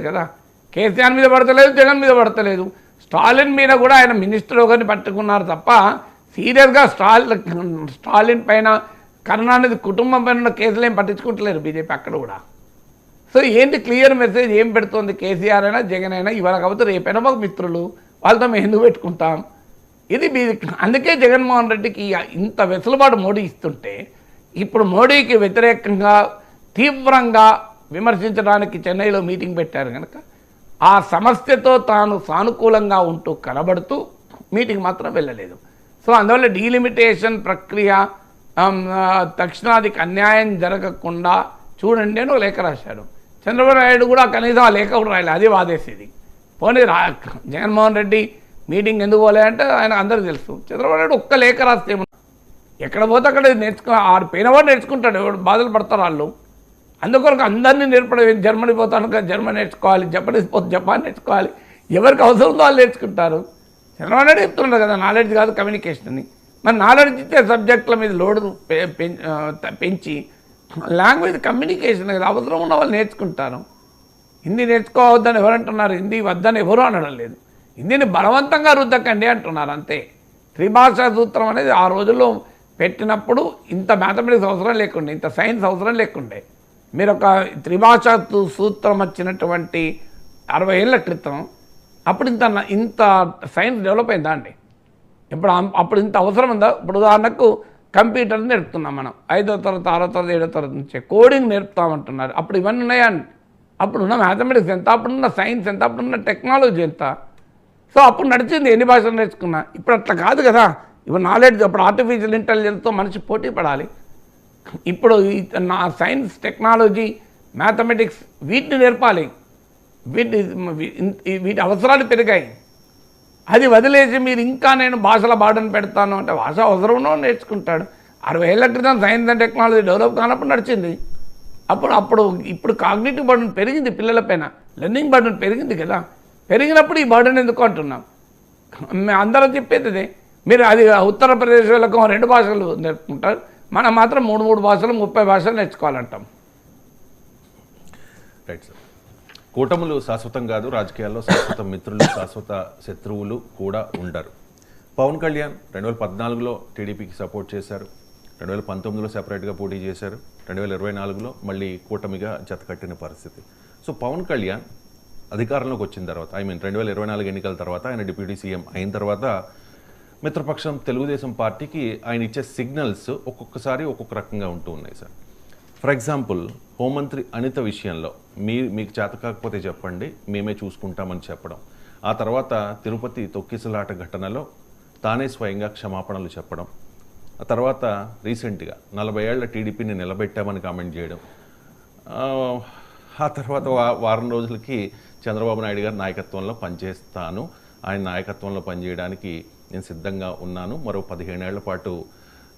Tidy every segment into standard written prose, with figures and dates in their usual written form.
కదా. కేసీఆర్ మీద పడతలేదు, జగన్ మీద పడతలేదు. స్టాలిన్ మీద కూడా ఆయన మినిస్టర్ ఒకరిని పట్టుకున్నారు తప్ప సీరియస్గా స్టాలిన్ పైన కరుణానిధి కుటుంబం పైన ఉన్న కేసులు ఏం పట్టించుకుంటలేరు బీజేపీ అక్కడ కూడా. సో ఏంటి క్లియర్ మెసేజ్ ఏం పెడుతుంది కేసీఆర్ అయినా జగన్ అయినా, ఇవాళ కాబట్టి రేపైనా మాకు మిత్రులు, వాళ్ళతో మేము ఎందుకు పెట్టుకుంటాం. ఇది అందుకే జగన్మోహన్ రెడ్డికి ఇంత వెసులుబాటు మోడీ ఇస్తుంటే ఇప్పుడు మోడీకి వ్యతిరేకంగా తీవ్రంగా విమర్శించడానికి చెన్నైలో మీటింగ్ పెట్టారు కనుక ఆ సమస్యతో తాను సానుకూలంగా ఉంటూ కనబడుతూ మీటింగ్ మాత్రం వెళ్ళలేదు. సో అందువల్ల డీలిమిటేషన్ ప్రక్రియ దక్షిణాదికి అన్యాయం జరగకుండా చూడండి అని ఒక లేఖ రాశాడు. చంద్రబాబు నాయుడు కూడా కనీసం ఆ లేఖ కూడా రాయలేదు, అది వాదేసేది. పోనీ జగన్మోహన్ రెడ్డి మీటింగ్ ఎందుకు పోలేదంటే ఆయన అందరికీ తెలుసు. చంద్రబాబు నాయుడు ఒక్క లేఖ రాస్తే ఎక్కడ పోతే అక్కడ ఆడు పోయినవాడు నేర్చుకుంటాడు, ఎవడు బాధలు పడతారు వాళ్ళు. అందుకొరకు అందరినీ నేర్పడం, జర్మనీ పోతాను జర్మనీ నేర్చుకోవాలి, జపనీస్ పోతే జపాన్ నేర్చుకోవాలి, ఎవరికి అవసరం ఉందో వాళ్ళు నేర్చుకుంటారు. చంద్రబాబు నాయుడు చెప్తున్నారు కదా నాలెడ్జ్ కాదు కమ్యూనికేషన్ అని. మరి నాలెడ్జ్ ఇచ్చే సబ్జెక్టుల మీద లోడు పెంచి లాంగ్వేజ్ కమ్యూనికేషన్ కదా అవసరం ఉన్న వాళ్ళు నేర్చుకుంటారు. హిందీ నేర్చుకోవద్దని ఎవరంటున్నారు, హిందీ వద్దని ఎవరు అనడం లేదు. హిందీని బలవంతంగా రుద్దకండి అంటున్నారు అంతే. త్రిభాషా సూత్రం అనేది ఆ రోజుల్లో పెట్టినప్పుడు ఇంత మ్యాథమెటిక్స్ అవసరం లేకుండే, ఇంత సైన్స్ అవసరం లేకుండే. మీరు ఒక త్రిభాషా సూత్రం వచ్చినటువంటి 60 ఏళ్ళ క్రితం అప్పుడు ఇంత సైన్స్ డెవలప్ అయిందా అండి? అప్పుడు ఇంత అవసరం ఉందా? ఇప్పుడు ఉదాహరణకు కంప్యూటర్ నేర్పుతున్నాం మనం 5వ తరగతి 6వ తరగతి 7వ తరగతి నుంచే కోడింగ్ నేర్పుతామంటున్నారు. అప్పుడు ఇవన్నీ ఉన్నాయా? అప్పుడున్న మ్యాథమెటిక్స్ ఎంత, అప్పుడున్న సైన్స్ ఎంత, అప్పుడున్న టెక్నాలజీ ఎంత. సో అప్పుడు నడిచింది ఎన్ని భాషలు నేర్చుకున్నా. ఇప్పుడు అట్లా కాదు కదా. ఇప్పుడు నాలెడ్జ్, అప్పుడు ఆర్టిఫిషియల్ ఇంటెలిజెన్స్తో మనిషి పోటీ పడాలి. ఇప్పుడు నా సైన్స్ టెక్నాలజీ మ్యాథమెటిక్స్ వీటిని నేర్పాలి. వీటి అవసరాలు పెరిగాయి. అది వదిలేసి మీరు ఇంకా నేను భాషల బాడని పెడతాను అంటే భాష అవసరంలో నేర్చుకుంటాడు. 60 ఏళ్ల క్రితం సైన్స్ అండ్ టెక్నాలజీ డెవలప్ కానప్పుడు నడిచింది. ఇప్పుడు కాగ్నిటివ్ బర్డన్ పెరిగింది పిల్లలపైన, లెర్నింగ్ బర్డన్ పెరిగింది కదా. పెరిగినప్పుడు ఈ బర్డన్ ఎందుకు అంటున్నాం? అందరం చెప్పేది అదే. మీరు అది ఉత్తరప్రదేశ్ వాళ్ళకు 2 భాషలు నేర్చుకుంటారు, మనం మాత్రం 3 భాషలు 30 భాషలు నేర్చుకోవాలంటాం. Right sir. కూటములు శాశ్వతం కాదు, రాజకీయాల్లో శాశ్వత మిత్రులు శాశ్వత శత్రువులు కూడా ఉండరు. పవన్ కళ్యాణ్ 2014లో టీడీపీకి సపోర్ట్ చేశారు, 2019లో సెపరేట్గా పోటీ చేశారు, 2024లో మళ్ళీ కూటమిగా జతకట్టిన పరిస్థితి. సో పవన్ కళ్యాణ్ అధికారంలోకి వచ్చిన తర్వాత 2024 ఎన్నికల తర్వాత ఆయన డిప్యూటీ సీఎం అయిన తర్వాత మిత్రపక్షం తెలుగుదేశం పార్టీకి ఆయన ఇచ్చే సిగ్నల్స్ ఒక్కొక్కసారి ఒక్కొక్క రకంగా ఉంటూ ఉన్నాయి సార్. ఫర్ ఎగ్జాంపుల్ హోంమంత్రి అనిత విషయంలో మీకు చేత కాకపోతే చెప్పండి, మేమే చూసుకుంటామని చెప్పడం. ఆ తర్వాత తిరుపతి తొక్కిసలాట ఘటనలో తానే స్వయంగా క్షమాపణలు చెప్పడం. ఆ తర్వాత రీసెంట్గా 40 ఏళ్ల టీడీపీని నిలబెట్టామని కామెంట్ చేయడం. ఆ తర్వాత వారం రోజులకి చంద్రబాబు నాయుడు గారి నాయకత్వంలో పనిచేస్తాను, ఆయన నాయకత్వంలో పనిచేయడానికి నేను సిద్ధంగా ఉన్నాను, మరో 15 ఏళ్ల పాటు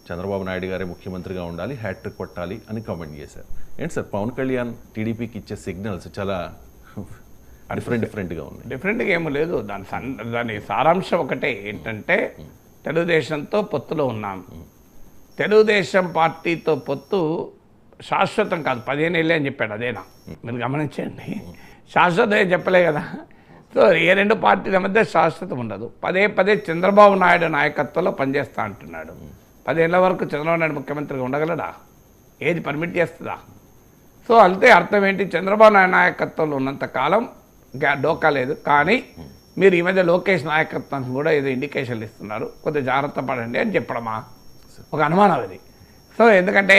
చంద్రబాబు నాయుడు గారే ముఖ్యమంత్రిగా ఉండాలి, హ్యాట్రిక్ కొట్టాలి అని కామెంట్ చేశారు. ఏంటి సార్ పవన్ కళ్యాణ్ టీడీపీకి ఇచ్చే సిగ్నల్స్ చాలా డిఫరెంట్గా ఉన్నాయి. డిఫరెంట్గా ఏమీ లేదు. దాని సారాంశం ఒకటే ఏంటంటే తెలుగుదేశంతో పొత్తులో ఉన్నాం. తెలుగుదేశం పార్టీతో పొత్తు శాశ్వతం కాదు, 15 ఏళ్ళే అని చెప్పాడు. అదేనా మీరు గమనించండి, శాశ్వతం చెప్పలే కదా. సో ఏ 2 పార్టీల మధ్య శాశ్వతం ఉండదు. పదే చంద్రబాబు నాయుడు నాయకత్వంలో పనిచేస్తా అంటున్నాడు. 10 ఏళ్ల వరకు చంద్రబాబు నాయుడు ముఖ్యమంత్రిగా ఉండగలడా? ఏది పర్మిట్ చేస్తుందా? సో అంతే. అర్థం ఏంటి, చంద్రబాబు నాయుడు నాయకత్వంలో ఉన్నంతకాలం డోకా లేదు. కానీ మీరు ఈ మధ్య లోకేష్ నాయకత్వానికి కూడా ఏదో ఇండికేషన్లు ఇస్తున్నారు, కొద్దిగా జాగ్రత్త పడండి అని చెప్పడమా? ఒక అనుమానం అది. సో ఎందుకంటే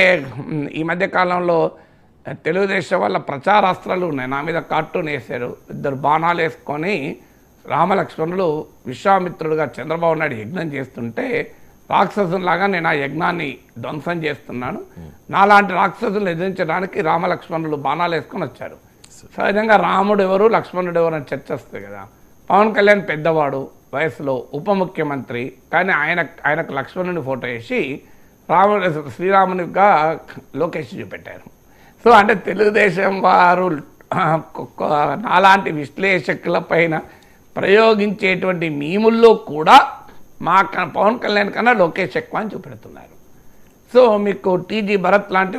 ఈ మధ్య కాలంలో తెలుగుదేశం వల్ల ప్రచారాస్త్రాలు ఉన్నాయి. నా మీద కార్టూన్ వేశారు, 2 బాణాలు వేసుకొని రామలక్ష్మణులు విశ్వామిత్రుడుగా చంద్రబాబు నాయుడు యజ్ఞం చేస్తుంటే రాక్షసులాగా నేను ఆ యజ్ఞాన్ని ధ్వంసం చేస్తున్నాను, నాలాంటి రాక్షసులను ఎదిరించడానికి రామలక్ష్మణులు బాణాలు వేసుకొని వచ్చారు. సహజంగా రాముడు ఎవరు లక్ష్మణుడు ఎవరు అని చర్చ వస్తుంది కదా. పవన్ కళ్యాణ్ పెద్దవాడు వయసులో, ఉప ముఖ్యమంత్రి, కానీ ఆయనకు లక్ష్మణుని ఫోటో వేసి శ్రీరామునిగా లోకేష్ చూపెట్టారు. సో అంటే తెలుగుదేశం వారు నాలాంటి విశ్లేషకుల పైన ప్రయోగించేటువంటి మీముల్లో కూడా మా పవన్ కళ్యాణ్ కన్నా లోకేష్ ఎక్కువ అని చూపెడుతున్నారు. సో మీకు టీజీ భరత్ లాంటి